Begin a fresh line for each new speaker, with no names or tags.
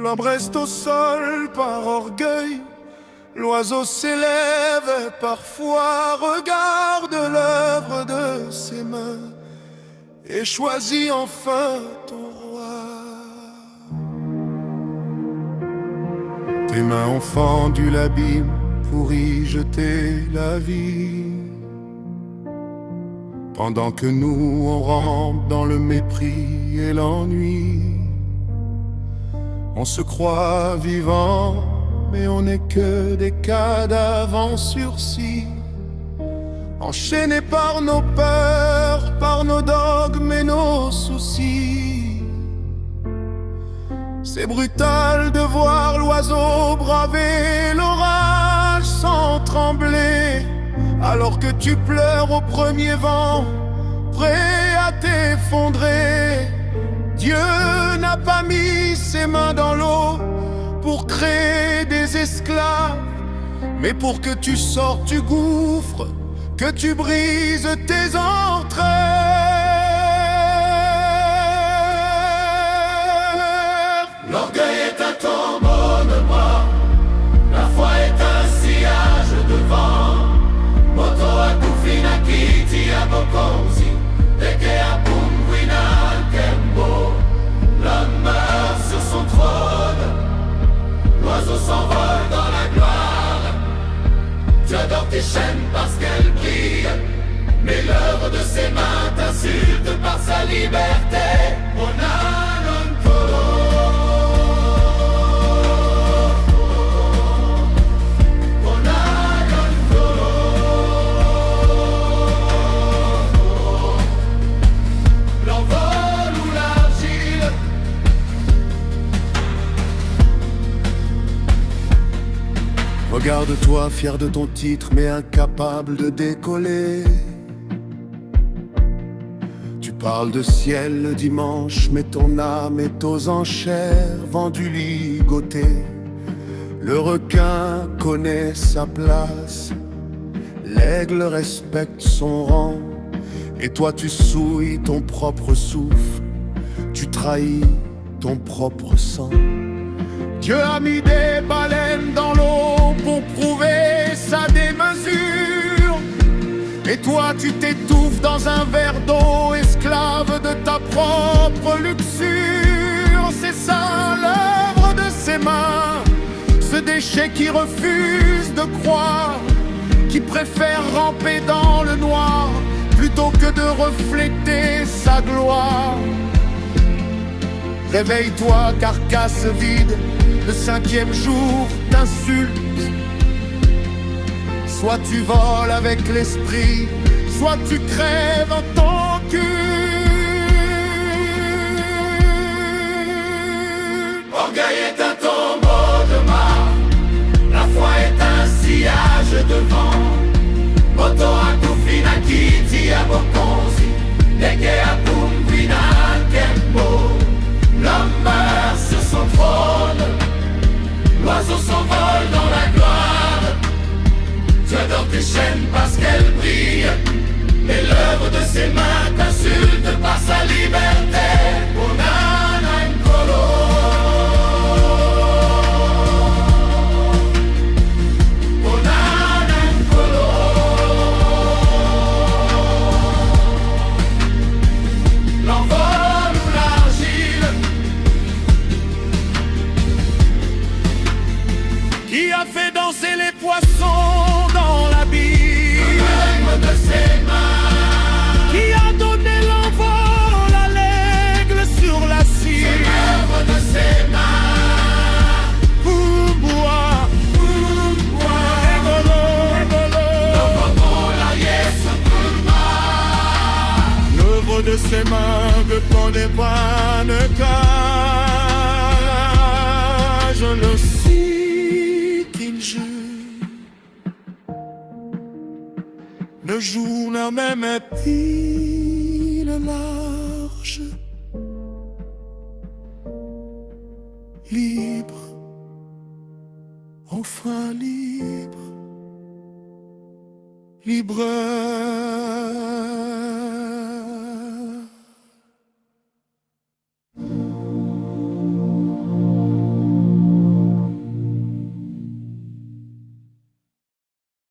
L'homme reste au sol par orgueil, l'oiseau s'élève et parfois regarde l'œuvre de ses mains et choisit enfin ton roi. Tes mains ont fendu l'abîme pour y jeter la vie, pendant que nous on rampe dans le mépris et l'ennui. On se croit vivant, mais on n'est que des cadavres en sursis, enchaînés par nos peurs, par nos dogmes et nos soucis. C'est brutal de voir l'oiseau braver l'orage sans trembler, alors que tu pleures au premier vent, prêt à t'effondrer. Dieu n'a pas mis ses mains dans l'eau pour créer des esclaves, mais pour que tu sortes du gouffre, que tu brises tes entrailles.
L'orgueil est un tombeau de mort, la foi est un sillage de vent. Moto akufina kiti ya bokonzi, teke ya pumwina kembo. L'homme meurt sur son trône, l'oiseau s'envole dans la gloire. Tu adores tes chaînes parce qu'elles brillent, mais l'œuvre de ses mains t'insulte par sa liberté.
Regarde-toi, fier de ton titre, mais incapable de décoller. Tu parles de ciel le dimanche, mais ton âme est aux enchères, vendue ligotée. Le requin connaît sa place, l'aigle respecte son rang, et toi tu souilles ton propre souffle, tu trahis ton propre sang. Dieu a mis des baleines dans l'eau pour prouver sa démesure, et toi tu t'étouffes dans un verre d'eau, esclave de ta propre luxure. C'est ça l'œuvre de ses mains, ce déchet qui refuse de croire, qui préfère ramper dans le noir plutôt que de refléter sa gloire. Réveille-toi, carcasse vide, le 5e jour t'insulte. Soit tu voles avec l'esprit, soit tu crèves en ton cul.
Orgueil est un tombeau de marbre, la foi est un sillage de vent. Moto akufina kiti ya bokonzi, teke ya pumwina kembo. L'homme meurt sur son trône, l'oiseau s'envole dans la gloire. Tu adores tes chaînes parce qu'elles brillent, et l'œuvre de ses mains t'insulte par sa liberté. Onana Nkolo, Onana Nkolo. L'envol ou l'argile,
qui a fait danser les poissons dans l'abîme,
l'œuvre de ses mains,
qui a donné l'envol à l'aigle sur la cime.
l'œuvre de ses mains.
Pumbua,
Pumbua,
Egolo, Egolo. L'œuvre de ses mains que connaît pas ne cage le sikinju. Le jour n'a même pile large, libre, enfin libre, libre.